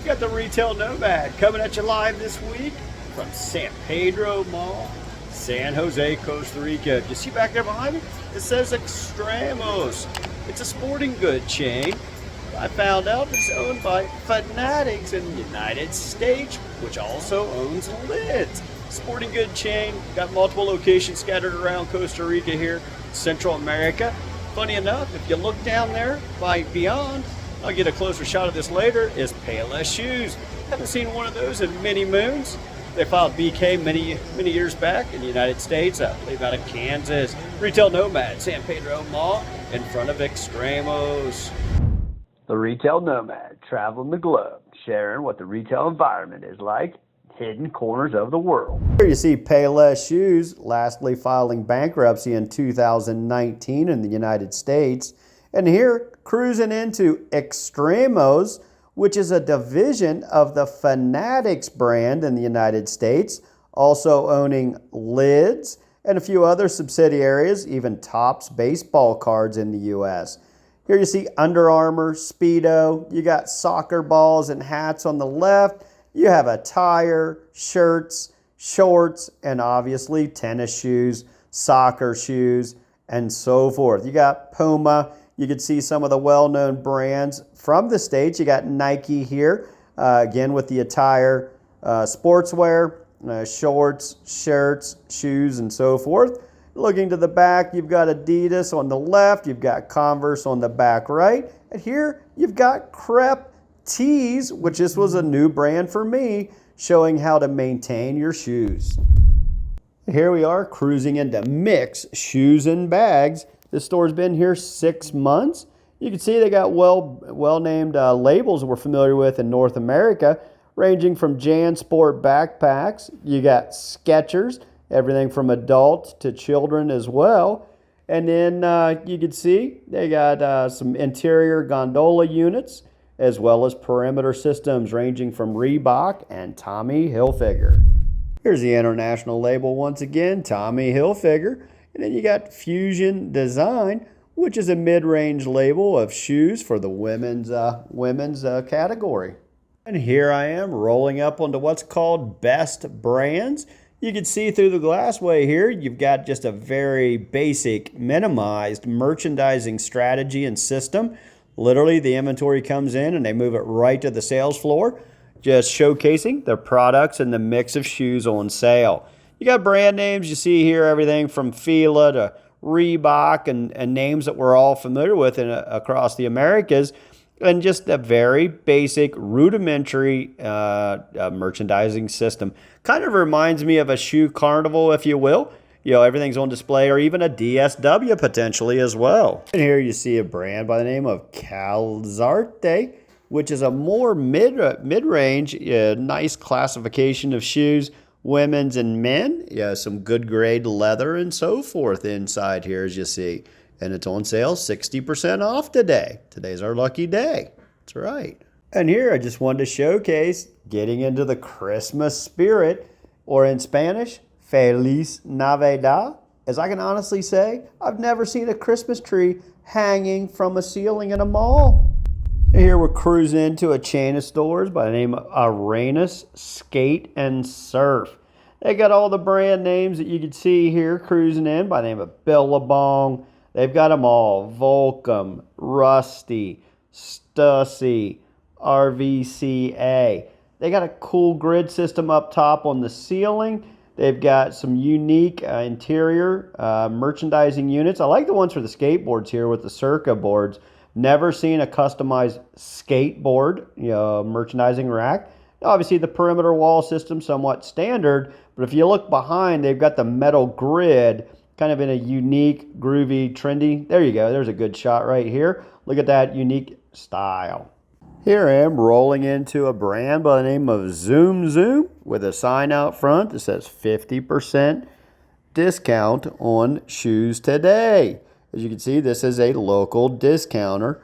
got the Retail Nomad coming at you live this week from San Pedro Mall, San Jose, Costa Rica. You see back there behind me? It says Extremos. It's a sporting good chain. I found out it's owned by Fanatics in the United States, which also owns Lids. Sporting good chain, got multiple locations scattered around Costa Rica here, Central America. Funny enough, if you look down there by beyond, I'll get a closer shot of this later, is Payless shoes. Haven't seen one of those in many moons. They filed BK many years back in the United States, I believe out of Kansas. Retail Nomad, San Pedro Mall, in front of Extremos. The Retail Nomad, traveling the globe, sharing what the retail environment is like, hidden corners of the world. Here you see Payless shoes, lastly filing bankruptcy in 2019 in the United States. And here, cruising into Extremos, which is a division of the Fanatics brand in the United States, also owning Lids and a few other subsidiaries, even Topps baseball cards in the U.S. Here you see Under Armour, Speedo, you got soccer balls and hats on the left, you have attire, shirts, shorts, and obviously tennis shoes, soccer shoes, and so forth. You got Puma, you can see some of the well-known brands from the States. You got Nike here, again with the attire, sportswear, shorts, shirts, shoes, and so forth. Looking to the back, you've got Adidas on the left, you've got Converse on the back right, and here you've got Crep Tees, which this was a new brand for me, showing how to maintain your shoes. Here we are cruising into Mix Shoes and Bags. This store's been here 6 months. You can see they got well-named labels we're familiar with in North America, ranging from JanSport backpacks. You got Skechers, everything from adults to children as well. And then you can see they got some interior gondola units as well as perimeter systems ranging from Reebok and Tommy Hilfiger. Here's the international label once again, Tommy Hilfiger. And then you got Fusion Design, which is a mid-range label of shoes for the women's category. And here I am rolling up onto what's called Best Brands. You can see through the glassway here, you've got just a very basic, minimized merchandising strategy and system. Literally, the inventory comes in and they move it right to the sales floor, just showcasing the products and the mix of shoes on sale. You got brand names you see here, everything from Fila to Reebok and names that we're all familiar with across the Americas, and just a very basic, rudimentary merchandising system. Kind of reminds me of a shoe carnival, if you will. You know, everything's on display, or even a DSW potentially as well. And here you see a brand by the name of Calzarte, which is a more mid-range, nice classification of shoes, women's and men. Yeah, some good grade leather and so forth inside here, as you see. And it's on sale 60% off today. Today's our lucky day. That's right. And here I just wanted to showcase getting into the Christmas spirit, or in Spanish, Feliz Navidad. As I can honestly say, I've never seen a Christmas tree hanging from a ceiling in a mall. Here we're cruising into a chain of stores by the name of Arus Skate and Surf. They got all the brand names that you can see here cruising in by the name of Billabong. They've got them all. Volcom, Rusty, Stussy, RVCA. They got a cool grid system up top on the ceiling. They've got some unique interior merchandising units. I like the ones for the skateboards here with the Circa boards. Never seen a customized skateboard, merchandising rack. Obviously, the perimeter wall system somewhat standard, but if you look behind, they've got the metal grid, kind of in a unique, groovy, trendy. There you go. There's a good shot right here. Look at that unique style. Here I am rolling into a brand by the name of Zoom Zoom with a sign out front that says 50% discount on shoes today. As you can see, this is a local discounter.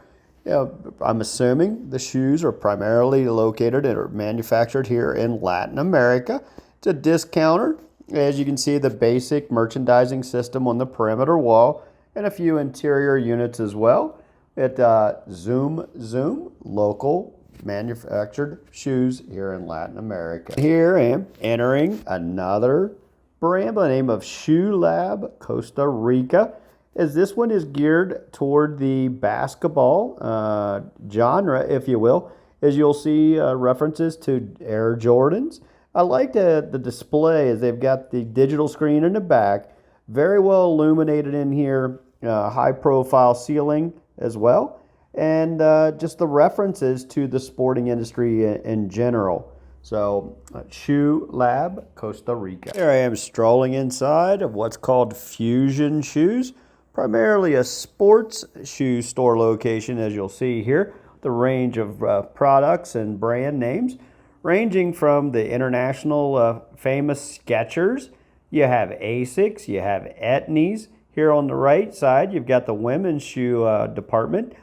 I'm assuming the shoes are primarily located or manufactured here in Latin America. It's a discounter. As you can see, the basic merchandising system on the perimeter wall and a few interior units as well. At Zoom Zoom, local manufactured shoes here in Latin America. Here I am entering another brand by the name of Shoe Lab Costa Rica, as this one is geared toward the basketball genre, if you will, as you'll see references to Air Jordans. I like the display, as they've got the digital screen in the back, very well illuminated in here, high profile ceiling as well, and just the references to the sporting industry in general. So, Shoe Lab, Costa Rica. Here I am strolling inside of what's called Fusion Shoes, primarily a sports shoe store location, as you'll see here. The range of products and brand names, ranging from the international famous Skechers. You have Asics, you have Etnies. Here on the right side, you've got the women's shoe department.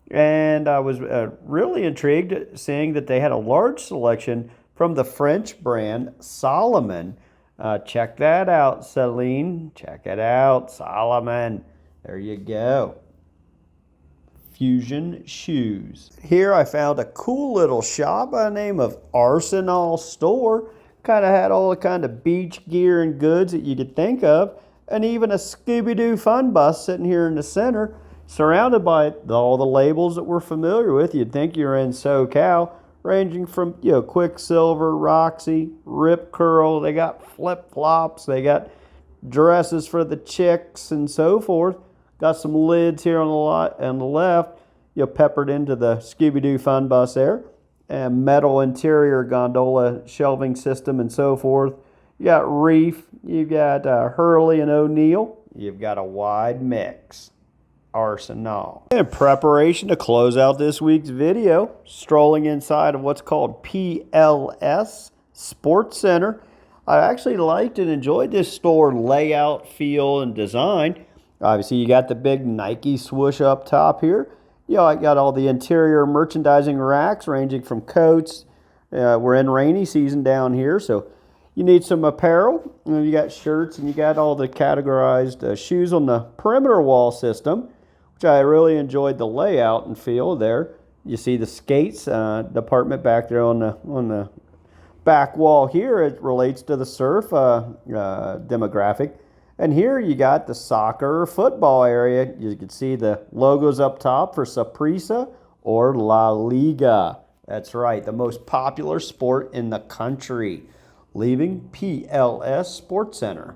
And I was really intrigued seeing that they had a large selection from the French brand Salomon. Check that out, Celine. Check it out, Salomon. There you go. Fusion Shoes. Here I found a cool little shop by the name of Arsenal Store. Kind of had all the kind of beach gear and goods that you could think of, and even a Scooby-Doo fun bus sitting here in the center, surrounded by all the labels that we're familiar with. You'd think you're in SoCal, ranging from, Quicksilver, Roxy, Rip Curl. They got flip-flops. They got dresses for the chicks and so forth. Got some lids here on the left, peppered into the Scooby-Doo fun bus there. And metal interior gondola shelving system and so forth. You got Reef, you got Hurley and O'Neill. You've got a wide mix. Arsenal. In preparation to close out this week's video, strolling inside of what's called PLS Sports Center. I actually liked and enjoyed this store layout, feel, and design. Obviously, you got the big Nike swoosh up top here. I got all the interior merchandising racks ranging from coats. We're in rainy season down here, so you need some apparel. You got shirts, and you got all the categorized shoes on the perimeter wall system, which I really enjoyed the layout and feel there. You see the skates department back there on the back wall here. It relates to the surf demographic. And here you got the soccer or football area. You can see the logos up top for Saprissa or La Liga. That's right, the most popular sport in the country. Leaving PLS Sports Center.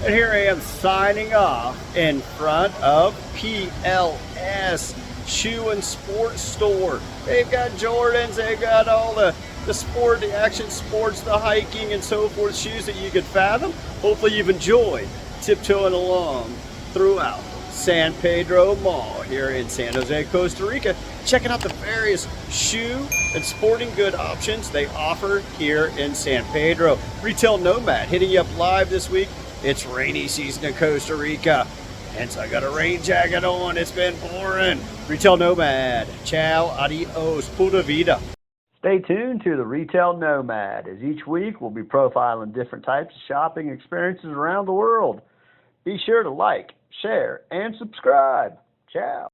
And here I am signing off in front of PLS Shoe and Sports Store. They've got Jordans, they've got all the sport, the action sports, the hiking and so forth, shoes that you could fathom. Hopefully you've enjoyed tiptoeing along throughout San Pedro Mall here in San Jose, Costa Rica, checking out the various shoe and sporting good options they offer here in San Pedro. Retail Nomad hitting you up live this week. It's rainy season in Costa Rica, hence I got a rain jacket on. It's been pouring. Retail Nomad. Ciao, adios, pura vida. Stay tuned to the Retail Nomad, as each week we'll be profiling different types of shopping experiences around the world. Be sure to like, share, and subscribe. Ciao.